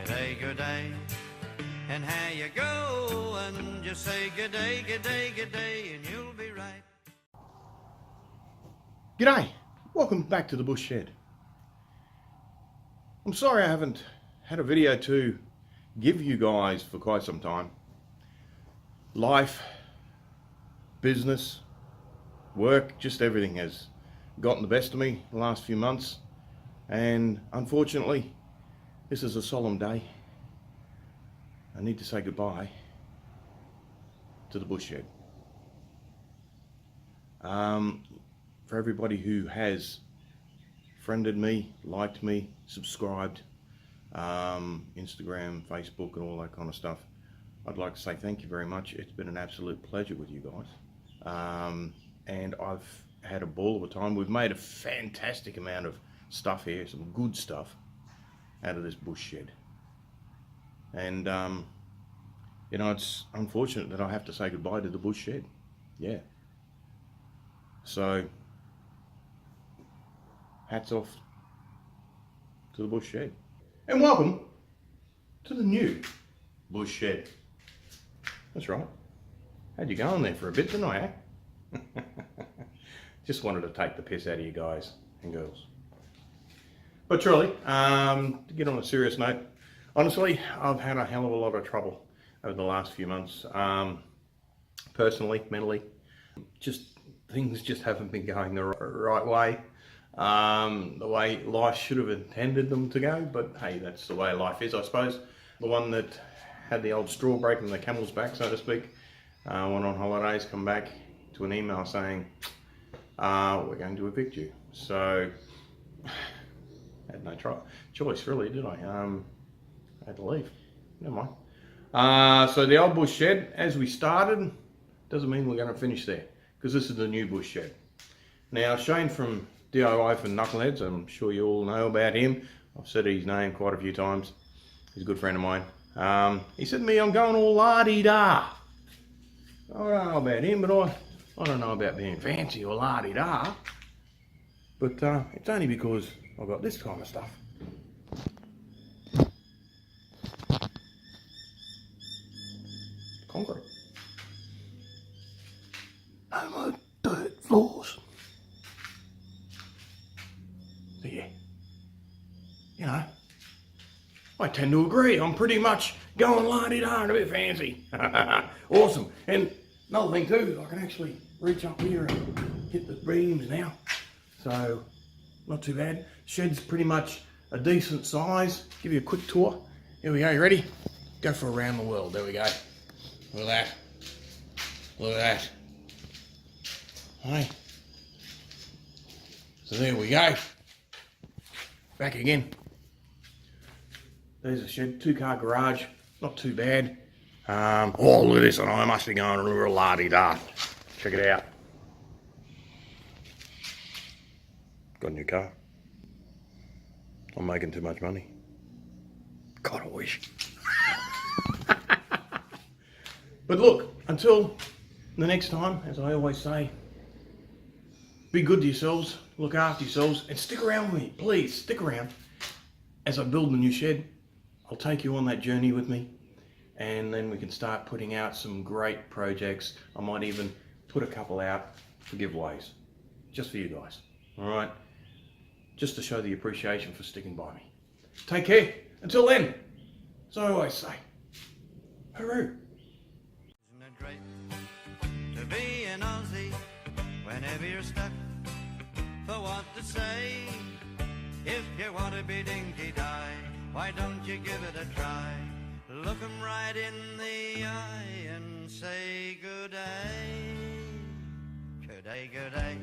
good day. And how you go, and just say good day, and you'll be right. G'day, welcome back to the Bush Shed. I'm sorry I haven't had a video to give you guys for quite some time. Life, business, work, just everything has gotten the best of me the last few months, and unfortunately this is a solemn day. I need to say goodbye to the Bush Shed. For everybody who has friended me, liked me, subscribed, Instagram, Facebook and all that kind of stuff, I'd like to say thank you very much. It's been an absolute pleasure with you guys, and I've had a ball of a time. We've made a fantastic amount of stuff here, some good stuff out of this Bush Shed, and you know, it's unfortunate that I have to say goodbye to the Bush Shed. Yeah, so hats off to the Bush Shed, and welcome to the new Bush Shed. That's right, had you going there for a bit, didn't I, eh? Just wanted to take the piss out of you guys and girls. But truly, to get on a serious note, honestly, I've had a hell of a lot of trouble over the last few months. Personally, mentally, things just haven't been going the right way. The way life should have intended them to go, but hey, that's the way life is, I suppose. The one that had the old straw breaking the camel's back, so to speak, went on holidays, come back to an email saying, we're going to evict you. So, had no choice really, did I? I had to leave. Never mind. So the old Bush Shed, as we started, doesn't mean we're going to finish there, because this is the new Bush Shed. Now, Shane from DIY for Knuckleheads, I'm sure you all know about him. I've said his name quite a few times. He's a good friend of mine. He said to me, I'm going all la-di-da. I don't know about him, but I don't know about being fancy or la-di-da. But it's only because I've got this kind of stuff. Concrete. No more dirt floors. So yeah, you know, I tend to agree. I'm pretty much going la-di-da and a bit fancy. Awesome. And another thing too, I can actually reach up here and hit the beams now. So, not too bad. Shed's pretty much a decent size. Give you a quick tour. Here we go, you ready? Go for around the world. There we go. Look at that. Look at that. Hey. So there we go. Back again. There's a shed, 2-car garage, not too bad. Oh, look at this, and I must be going real la-di-da. Check it out. Got a new car. I'm making too much money. God, I wish. But look, until the next time, as I always say, be good to yourselves, look after yourselves, and stick around with me, please, stick around. As I build the new shed, I'll take you on that journey with me, and then we can start putting out some great projects. I might even put a couple out for giveaways, just for you guys, all right? Just to show the appreciation for sticking by me. Take care. Until then, as I always say, hooroo. Isn't it great to be an Aussie whenever you're stuck for what to say? If you want to be dinky-die, why don't you give it a try? Look 'em right in the eye and say good day. Good day, good day.